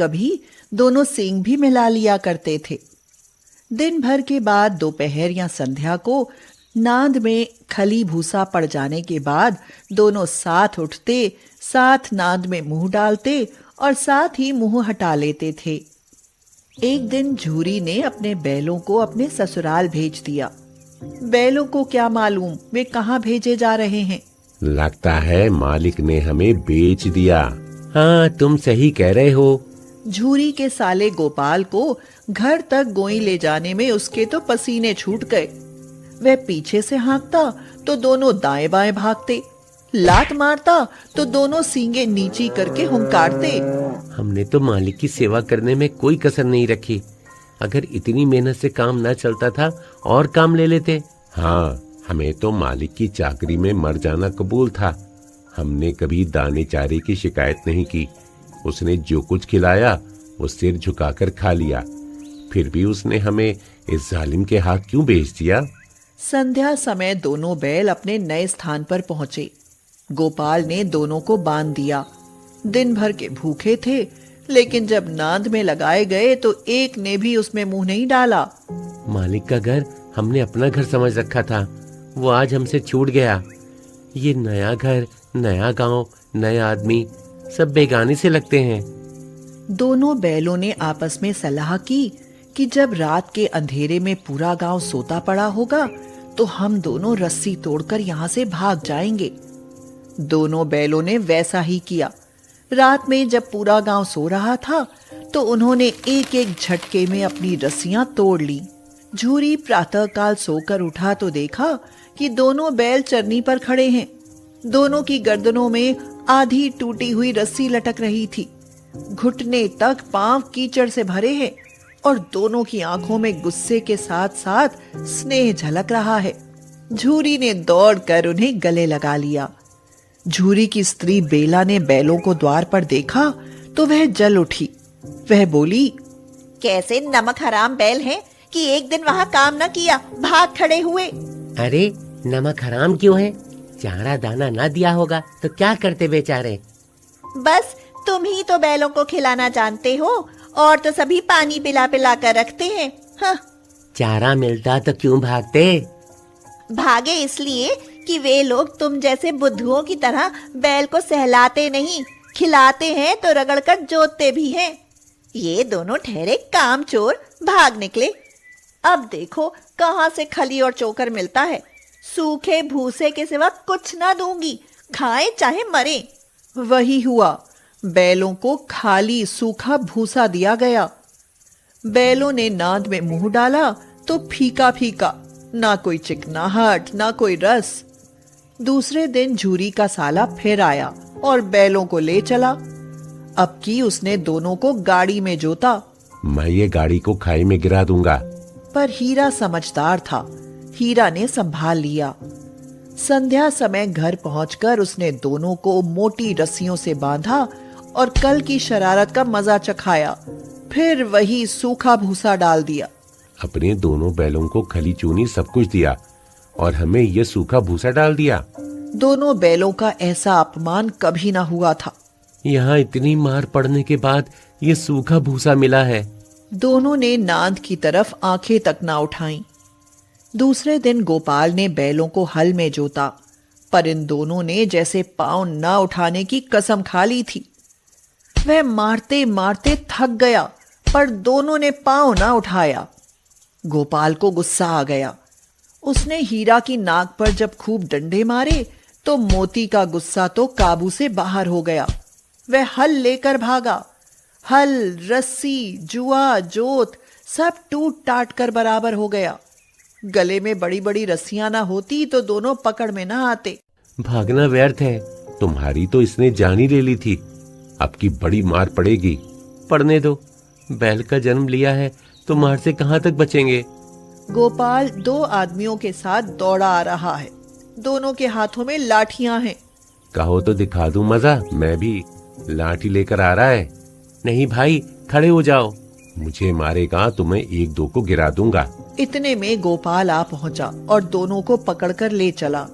कभी दोनों सींग भी मिला लिया करते थे। दिन भर के बाद दोपहर या संध्या को नाद में खली भूसा पड़ जाने के बाद दोनों साथ उठते, साथ नाद में मुंह डालते और साथ ही मुंह हटा लेते थे। एक दिन झूरी ने अपने बैलों को अपने ससुराल भेज दिया। बैलों को क्या मालूम वे कहाँ भेजे जा रहे हैं। लगता है मालिक ने हमें बेच दिया। हाँ, तुम सही कह रहे हो। झूरी के साले गोपाल को घर तक गोई ले जाने में उसके तो पसीने छूट गए। वह पीछे से हाँकता तो दोनों दाएं बाएं भागते, लात मारता तो दोनों सींगे नीची करके हुंकारते। हमने तो मालिक की सेवा करने में कोई कसर नहीं रखी। अगर इतनी मेहनत से काम न चलता था और काम ले लेते। हाँ, हमें तो मालिक की चाकरी में मर जाना कबूल था। हमने कभी दाने चारे की शिकायत नहीं की। उसने जो कुछ खिलाया वो सिर झुकाकर खा लिया। फिर भी उसने हमें इस जालिम के हाथ क्यों बेच दिया। संध्या समय दोनों बैल अपने नए स्थान पर पहुंचे। गोपाल ने दोनों को बांध दिया। दिन भर के भूखे थे, लेकिन जब नाद में लगाए गए तो एक ने भी उसमें मुंह नहीं डाला। मालिक का घर हमने अपना घर समझ रखा था, वो आज हमसे छूट गया। ये नया घर, नया गांव, नए आदमी, सब बेगानी से लगते हैं। दोनों बैलों ने आपस में सलाह की कि जब रात के अंधेरे में पूरा गांव सोता पड़ा होगा तो हम दोनों रस्सी तोड़कर यहाँ से भाग जाएंगे। दोनों बैलों ने वैसा ही किया। रात में जब पूरा गांव सो रहा था तो उन्होंने एक एक झटके में अपनी रस्सियां तोड़ ली। झूरी प्रातःकाल सोकर उठा तो देखा कि दोनों बैल चरनी पर खड़े हैं। दोनों की गर्दनों में आधी टूटी हुई रस्सी लटक रही थी। घुटने तक पांव कीचड़ से भरे हैं और दोनों की आंखों में गुस्से के साथ साथ स्नेह झलक रहा है। झूरी ने दौड़कर उन्हें गले लगा लिया। झूरी की स्त्री बेला ने बैलों को द्वार पर देखा तो वह जल उठी। वह बोली, कैसे नमक हराम बैल हैं कि एक दिन वहाँ काम न किया, भाग खड़े हुए। अरे नमक हराम क्यों है? चारा दाना ना दिया होगा तो क्या करते बेचारे। बस तुम ही तो बैलों को खिलाना जानते हो, और तो सभी पानी पिला पिला कर रखते हैं। हाँ। चारा मिलता तो क्यों भागते? भागे इसलिए कि वे लोग तुम जैसे बुद्धुओं की तरह बैल को सहलाते नहीं, खिलाते हैं तो रगड़कर जोतते भी हैं। ये दोनों ठहरे कामचोर भाग निकले। अब देखो कहाँ से खली और चोकर मिलता है। सूखे भूसे के सिवा कुछ ना दूंगी, खाए चाहे मरे। वही हुआ। बैलों को खाली सूखा भूसा दिया गया। बैलों ने नाद में मुंह डाला तो फीका फीका, ना कोई चिकनाहट ना कोई रस। दूसरे दिन झूरी का साला फिर आया और बैलों को ले चला। अब की उसने दोनों को गाड़ी में जोता। मैं ये गाड़ी को खाई में गिरा दूंगा। पर हीरा समझदार था। हीरा ने संभाल लिया। संध्या समय घर पहुंचकर उसने दोनों को मोटी रस्सियों से बांधा और कल की शरारत का मजा चखाया। फिर वही सूखा भूसा डाल दिया। अपने दोनों बैलों को खली चूनी सब कुछ दिया और हमें यह सूखा भूसा डाल दिया। दोनों बैलों का ऐसा अपमान कभी ना हुआ था। यहाँ इतनी मार पड़ने के बाद ये सूखा भूसा मिला है। दोनों ने नाद की तरफ आंखें तक ना उठाईं। दूसरे दिन गोपाल ने बैलों को हल में जोता, पर इन दोनों ने जैसे पांव ना उठाने की कसम खा ली थी। वह मारते मारते थक गया, पर दोनों ने पांव ना उठाया। गोपाल को गुस्सा आ गया। उसने हीरा की नाक पर जब खूब डंडे मारे तो मोती का गुस्सा तो काबू से बाहर हो गया। वह हल लेकर भागा। हल, रस्सी, जुआ, जोत सब टूट टाट कर बराबर हो गया। गले में बड़ी बड़ी रस्सियां ना होती तो दोनों पकड़ में ना आते। भागना व्यर्थ है, तुम्हारी तो इसने जान ही ले ली थी। अब की बड़ी मार पड़ेगी। पड़ने दो, बैल का जन्म लिया है तो मार से कहां तक बचेंगे। गोपाल दो आदमियों के साथ दौड़ा आ रहा है। दोनों के हाथों में लाठियां हैं। कहो तो दिखा दूं मजा, मैं भी लाठी लेकर आ रहा है। नहीं भाई, खड़े हो जाओ, मुझे मारेगा तो मैं एक दो को गिरा दूंगा। इतने में गोपाल आ पहुंचा और दोनों को पकड़कर ले चला।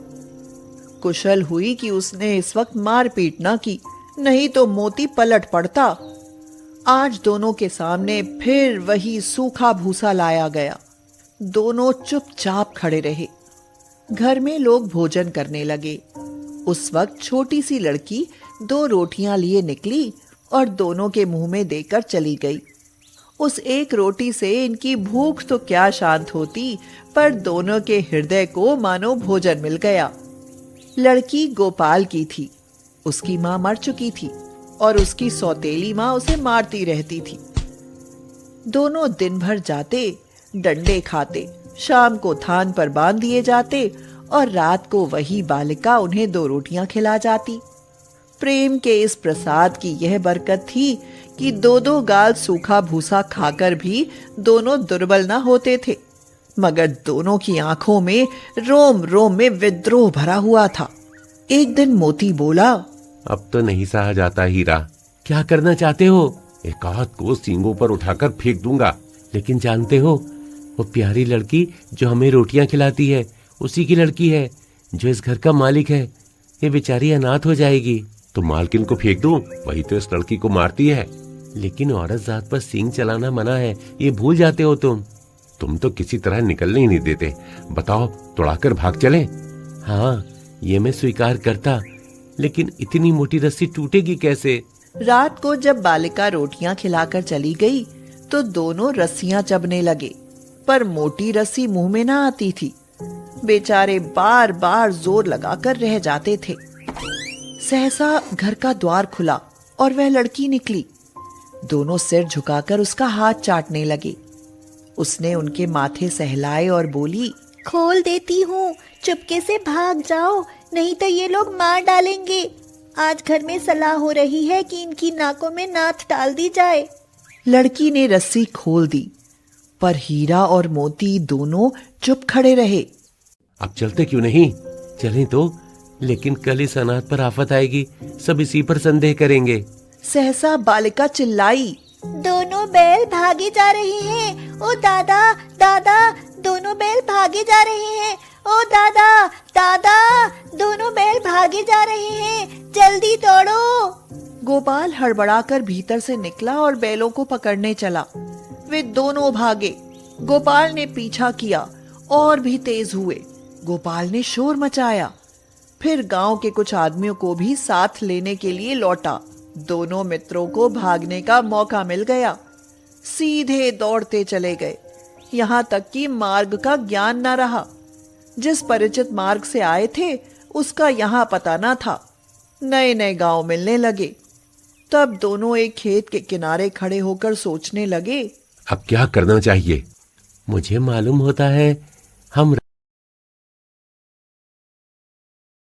कुशल हुई कि उसने इस वक्त मारपीट ना की, नहीं तो मोती पलट पड़ता। आज दोनों के सामने फिर वही सूखा भूसा लाया गया। दोनों चुपचाप खड़े रहे। घर में लोग भोजन करने लगे। उस वक्त छोटी सी लड़की 2 रोटियां लिए निकली और दोनों के मुंह में देकर चली गई। उस एक रोटी से इनकी भूख तो क्या शांत होती, पर दोनों के हृदय को मानो भोजन मिल गया। लड़की गोपाल की थी। उसकी मां मर चुकी थी और उसकी सौतेली मां उसे मारती रहती थी। दोनों दिन भर जाते, डंडे खाते, शाम को थान पर बांध दिए जाते और रात को वही बालिका उन्हें 2 रोटियां खिला जाती। प्रेम के इस प्रसाद की यह बरकत थी कि 2-2 गाल सूखा भूसा खाकर भी दोनों दुर्बल न होते थे, मगर दोनों की आंखों में रोम रोम में विद्रोह भरा हुआ था। एक दिन मोती बोला, अब तो नहीं सहा जाता हीरा। क्या करना चाहते हो? एक आध को सींगों पर उठाकर फेंक दूंगा। लेकिन जानते हो, वो प्यारी लड़की जो हमें रोटियां खिलाती है उसी की लड़की है जो इस घर का मालिक है। ये बेचारी अनाथ हो जाएगी। तो मालकिन को फेंक दूं? वही तो इस लड़की को मारती है। लेकिन औरत जात पर सींग चलाना मना है, ये भूल जाते हो तुम तो किसी तरह निकलने ही नहीं देते। बताओ, तोड़ाकर भाग चले? हाँ, ये मैं स्वीकार करता, लेकिन इतनी मोटी रस्सी टूटेगी कैसे? रात को जब बालिका रोटियां खिलाकर चली गई तो दोनों रस्सियां चबने लगे, पर मोटी रस्सी मुंह में ना आती थी। बेचारे बार बार जोर लगाकर रह जाते थे। सहसा घर का द्वार खुला और वह लड़की निकली। दोनों सिर झुकाकर उसका हाथ चाटने लगे। उसने उनके माथे सहलाए और बोली, खोल देती हूँ, चुपके से भाग जाओ, नहीं तो ये लोग मार डालेंगे। आज घर में सलाह हो रही है कि इनकी नाकों में नाथ डाल दी जाए। लड़की ने रस्सी खोल दी, पर हीरा और मोती दोनों चुप खड़े रहे। अब चलते क्यों नहीं? चलें तो, लेकिन कल इस अनाथ पर आफत आएगी, सब इसी पर संदेह करेंगे। सहसा बालिका चिल्लाई, दोनों बैल भागे जा रहे हैं। ओ दादा दादा, दोनों बैल भागे जा रहे हैं। ओ दादा दादा, दोनों बैल भागे जा रहे हैं, जल्दी दौड़ो। गोपाल हड़बड़ाकर भीतर से निकला और बैलों को पकड़ने चला। वे दोनों भागे। गोपाल ने पीछा किया और भी तेज हुए। गोपाल ने शोर मचाया। फिर गांव के कुछ आदमियों को भी साथ लेने के लिए लौटा। दोनों मित्रों को भागने का मौका मिल गया। सीधे दौड़ते चले गए, यहाँ तक कि मार्ग का ज्ञान न रहा। जिस परिचित मार्ग से आए थे उसका यहाँ पता न था। नए नए गांव मिलने लगे। तब दोनों एक खेत के किनारे खड़े होकर सोचने लगे, अब क्या करना चाहिए? मुझे मालूम होता है, हम